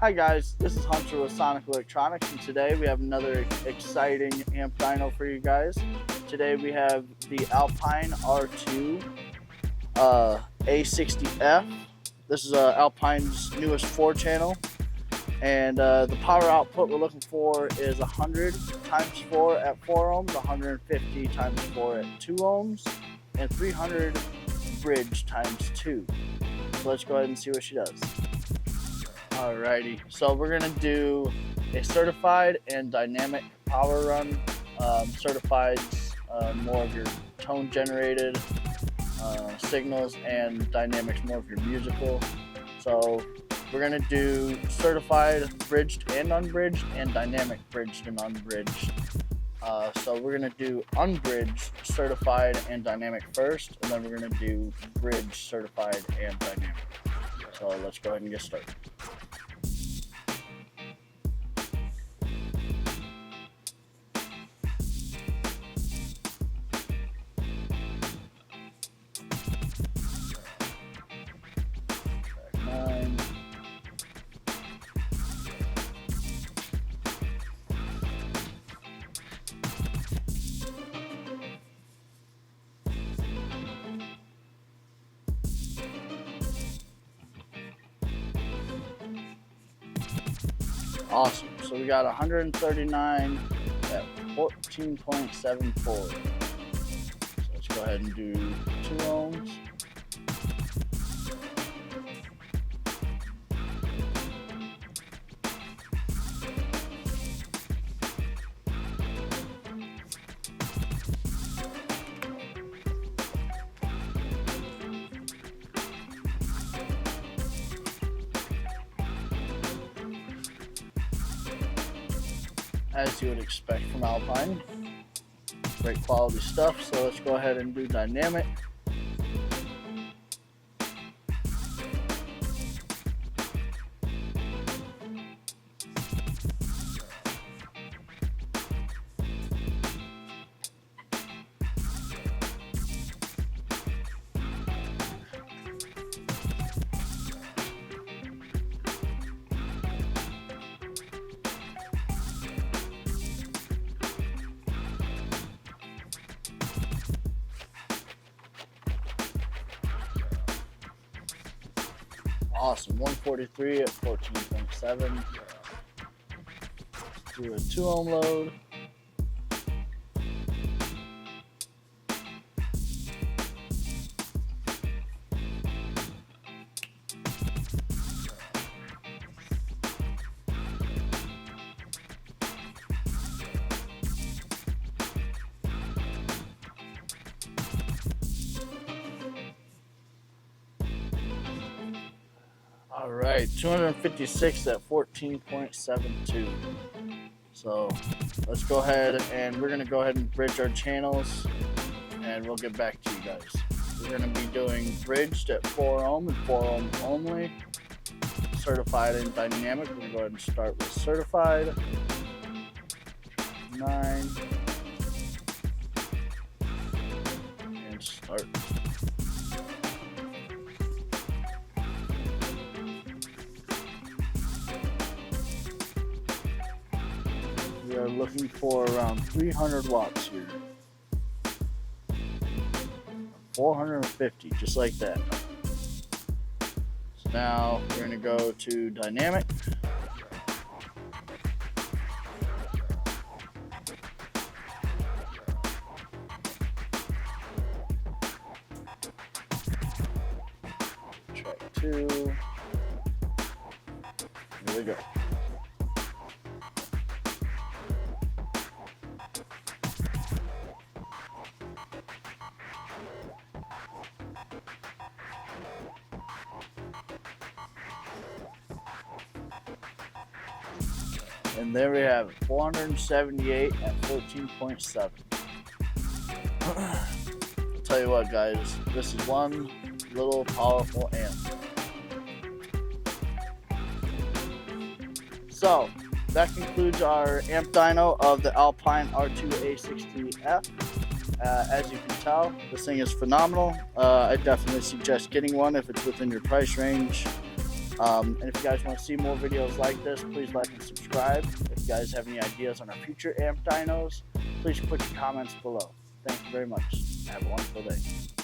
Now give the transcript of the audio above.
Hi guys, this is Hunter with Sonic Electronics, and today we have another exciting amp dyno for you guys. Today we have the Alpine R2-A60F. This is Alpine's newest 4-channel, and the power output we're looking for is 100 times 4 at 4 ohms, 150 times 4 at 2 ohms, and 300 bridge times 2. So let's go ahead and see what she does. Alrighty, so we're gonna do a certified and dynamic power run. Certified's more of your tone generated signals, and dynamic's more of your musical. So we're gonna do certified bridged and unbridged, and dynamic bridged and unbridged. So we're gonna do unbridged, certified, and dynamic first, and then we're gonna do bridged, certified, and dynamic. So let's go ahead and get started. Awesome. So we got 139 at 14.74. So let's go ahead and do 2 ohms. As you would expect from Alpine. Great quality stuff. So let's go ahead and do dynamic. Awesome, 143 at 14.7. Do a 2 ohm load. All right, 256 at 14.72. So let's go ahead, and we're gonna go ahead and bridge our channels, and we'll get back to you guys. We're gonna be doing bridged at 4 ohm and 4 ohm only. Certified and dynamic. We're gonna go ahead and start with certified. 9. And start. We are looking for around 300 watts here. 450, just like that. So now we're going to go to dynamic. Track 2. Here we go. And there we have it, 478 at 14.7. I'll tell you what, guys, this is one little powerful amp. So that concludes our amp dyno of the Alpine R2-A60F. As you can tell, this thing is phenomenal. I definitely suggest getting one if it's within your price range. And if you guys want to see more videos like this, please like and subscribe. If you guys have any ideas on our future amp dynos, please put your comments below. Thank you very much. Have a wonderful day.